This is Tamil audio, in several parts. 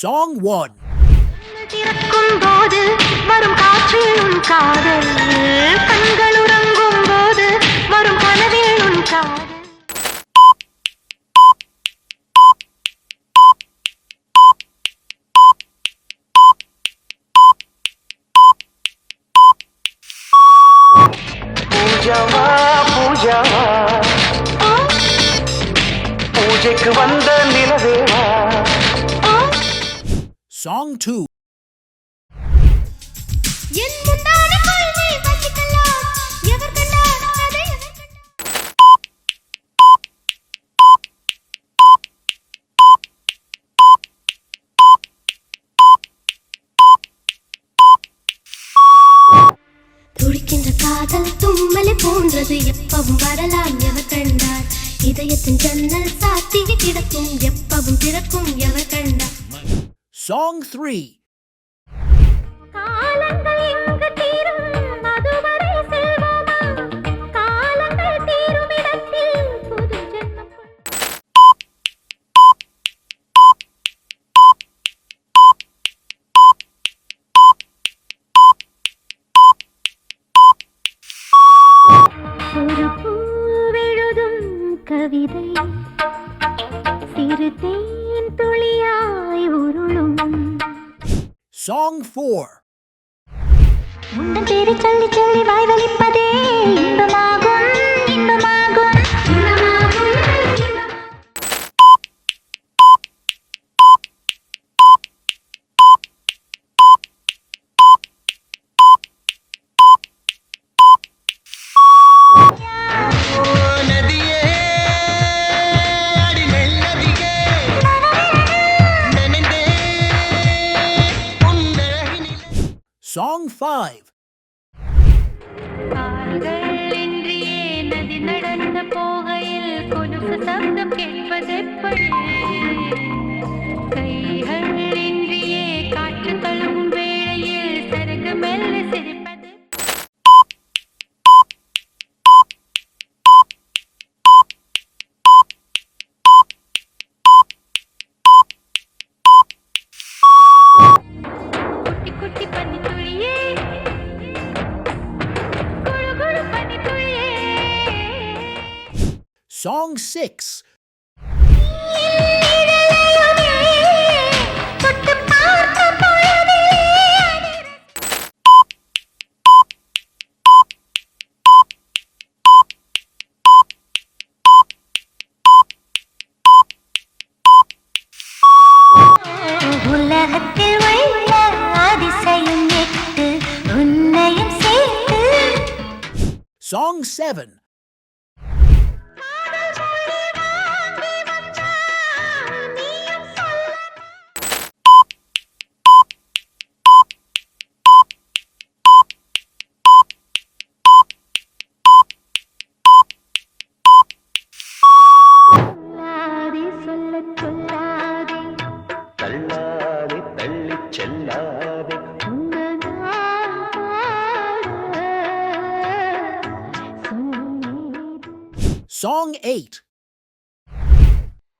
Song 1. திறக்கும் போது வரும் காற்றில் உன் காதல், கண்கள் உறங்கும் போது வரும் கனவில் உன் காதல். பூஜாவா பூஜாவா, பூஜைக்கு வந்த நிலவேவா. Song 2. என் முந்தான கொள்கை வச்சிக்கலாம், எவர் கண்டார் அதை எவர் கண்டார். துடிக்கின்ற காதல் தும்மலை போன்றது, எப்பவும் வரலாம் எவர் கண்டார். இதயத்தின் ஜன்னல் சாத்தி கிடக்கும், எப்பவும் திறக்கும் எவர் கண்டார். Song 3. காலங்கள் எங்கு தீரும், அதுவரை செல்வோமா, காலங்கள் தீரும் இடத்தில் புது ஜென்மம். ஒரு பூவெழுதும் கவிதை சிறு தேன் துளியாய் உருளும். Song 4. முன்னம் பேரை சொல்லி சொல்லி வாய் வலிப்பதே இன்பமாகும், இன்பமாகும், இன்பமாகும். நதியே அடி மெல்லதியே, நனைந்தே உன்னழகினிலே. Song 5. கால்கள் இன்றியே நதி நடந்து போகையில் கொலுசு சப்தம் கேட்பதெப்படி, கைகள் இன்றியே காற்று தழுவும் வேளையில் சருகு மெல்ல சிரிப்பது. குட்டி குட்டி பனித்துளியே, குழு குழு பனித்துளியே. Song 6. தொட்டு பார்த்த பொழுதே உலகத்தில் உள்ள அதிசயம் எட்டு, உன்னையும் சேர்த்து. Song 7. சொல்லச் சொல்லாதே தள்ளாதே தள்ளிச் செல்லாதே, Song 8.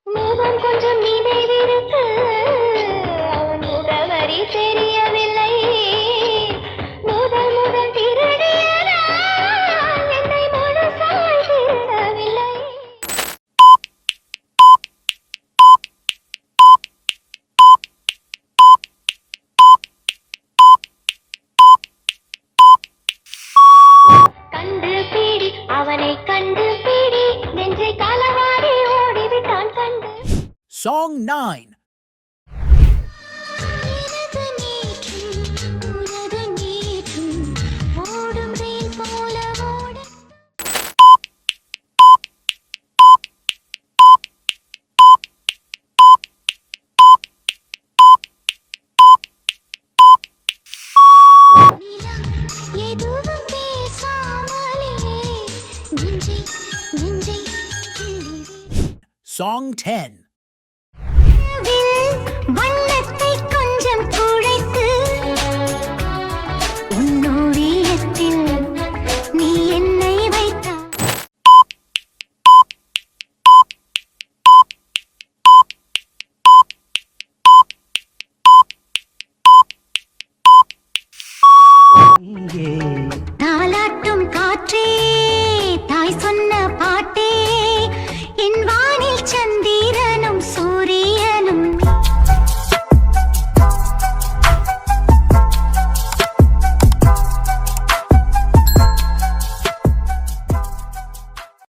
மேகம் கொஞ்சம் நினைவிருக்கு, அவன் முகவரி தெரியவில்லை. முதல் முதல் திருடியதால் என்னை முழுசாய் திருடவில்லை. கண்டுபிடி அவனை கண்டுபிடி, நெஞ்சை களவாடி ஓடிவிட்டான் கண்டு. Song 9. உனது நீற்றும் ஓடும் ரயில் போல ஓட. எதுவும் பேசாமலே நெஞ்சை நெஞ்சை Song 10. வண்ணத்தை கொஞ்சம் குழைத்து உன்னோவியத்தில் நீ என்னை வைத்தாய். நீயே